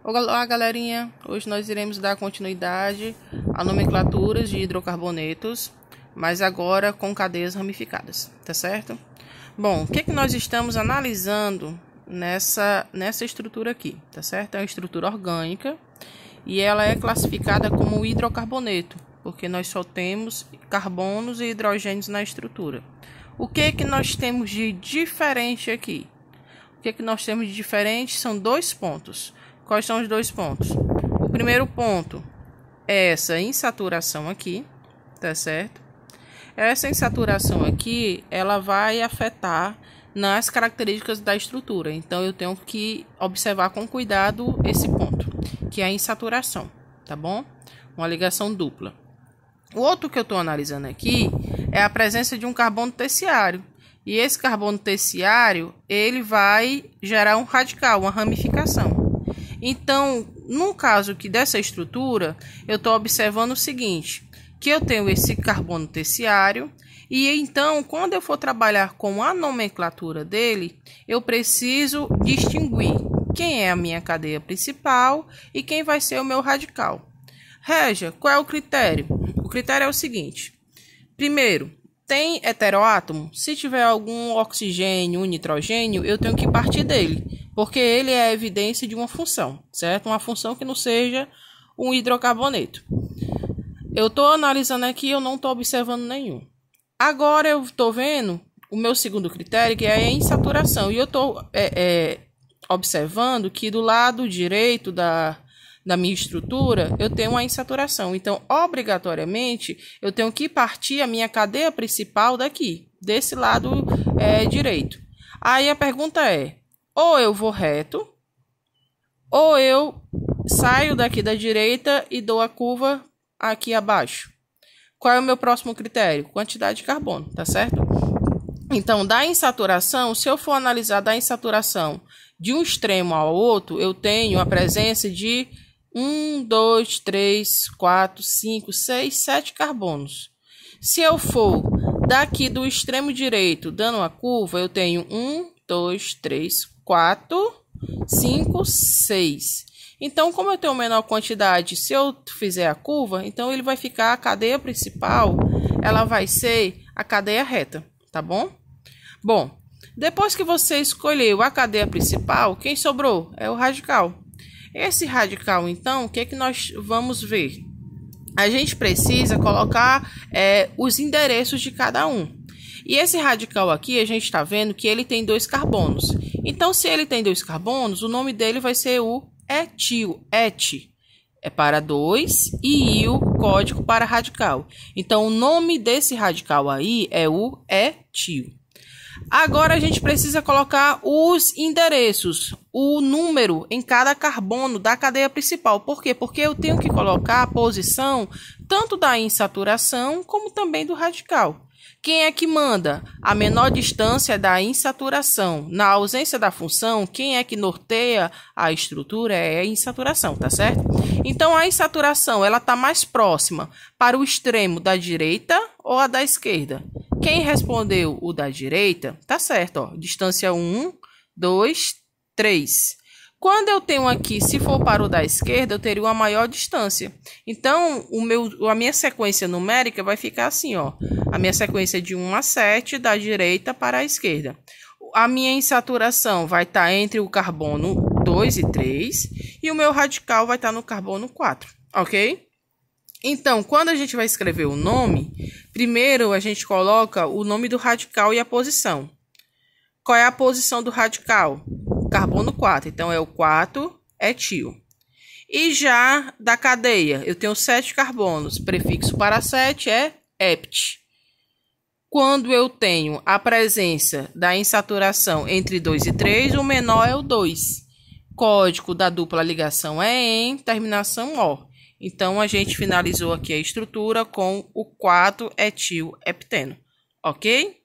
Olá, galerinha! Hoje nós iremos dar continuidade a nomenclaturas de hidrocarbonetos, mas agora com cadeias ramificadas, tá certo? Bom, o que que nós estamos analisando nessa estrutura aqui, tá certo? É uma estrutura orgânica e ela é classificada como hidrocarboneto, porque nós só temos carbonos e hidrogênios na estrutura. O que que nós temos de diferente aqui? O que que nós temos de diferente são dois pontos. Quais são os dois pontos? O primeiro ponto é essa insaturação aqui, tá certo? Essa insaturação aqui, ela vai afetar nas características da estrutura. Então, eu tenho que observar com cuidado esse ponto, que é a insaturação, tá bom? Uma ligação dupla. O outro que eu estou analisando aqui é a presença de um carbono terciário. E esse carbono terciário, ele vai gerar um radical, uma ramificação. Então, no caso aqui dessa estrutura, eu estou observando o seguinte, que eu tenho esse carbono terciário, e então, quando eu for trabalhar com a nomenclatura dele, eu preciso distinguir quem é a minha cadeia principal e quem vai ser o meu radical. Régia, qual é o critério? O critério é o seguinte, primeiro, tem heteroátomo? Se tiver algum oxigênio, um nitrogênio, eu tenho que partir dele, porque ele é a evidência de uma função, certo? Uma função que não seja um hidrocarboneto. Eu estou analisando aqui, eu não estou observando nenhum. Agora eu estou vendo o meu segundo critério, que é a insaturação, e eu estou observando que do lado direito da minha estrutura, eu tenho uma insaturação. Então, obrigatoriamente, eu tenho que partir a minha cadeia principal daqui, desse lado direito. Aí a pergunta é, ou eu vou reto, ou eu saio daqui da direita e dou a curva aqui abaixo. Qual é o meu próximo critério? Quantidade de carbono, tá certo? Então, da insaturação, se eu for analisar da insaturação de um extremo ao outro, eu tenho a presença de 1, 2, 3, 4, 5, 6, 7 carbonos. Se eu for daqui do extremo direito dando uma curva, eu tenho 1, 2, 3, 4, 5, 6. Então, como eu tenho menor quantidade, se eu fizer a curva, então ele vai ficar a cadeia principal, ela vai ser a cadeia reta, tá bom? Bom, depois que você escolheu a cadeia principal, quem sobrou? É o radical. Esse radical, então, o que é que nós vamos ver? A gente precisa colocar os endereços de cada um. E esse radical aqui, a gente está vendo que ele tem dois carbonos. Então, se ele tem dois carbonos, o nome dele vai ser o etil. Et é para 2 e il, código para radical. Então, o nome desse radical aí é o etil. Agora, a gente precisa colocar os endereços, o número em cada carbono da cadeia principal. Por quê? Porque eu tenho que colocar a posição tanto da insaturação como também do radical. Quem é que manda? A menor distância da insaturação. Na ausência da função, quem é que norteia a estrutura é a insaturação, tá certo? Então, a insaturação, ela está mais próxima para o extremo da direita ou a da esquerda? Quem respondeu o da direita, tá certo, ó. Distância 1, 2, 3. Quando eu tenho aqui, se for para o da esquerda, eu teria uma maior distância. Então, a minha sequência numérica vai ficar assim, ó. A minha sequência de 1 a 7, da direita para a esquerda. A minha insaturação vai estar entre o carbono 2 e 3. E o meu radical vai estar no carbono 4, ok? Então, quando a gente vai escrever o nome, primeiro a gente coloca o nome do radical e a posição. Qual é a posição do radical? Carbono 4, então é o 4-etil. E já da cadeia, eu tenho 7 carbonos, prefixo para 7 é ept. Quando eu tenho a presença da insaturação entre 2 e 3, o menor é o 2. Código da dupla ligação é em, terminação O. Então, a gente finalizou aqui a estrutura com o 4-etil hepteno, ok?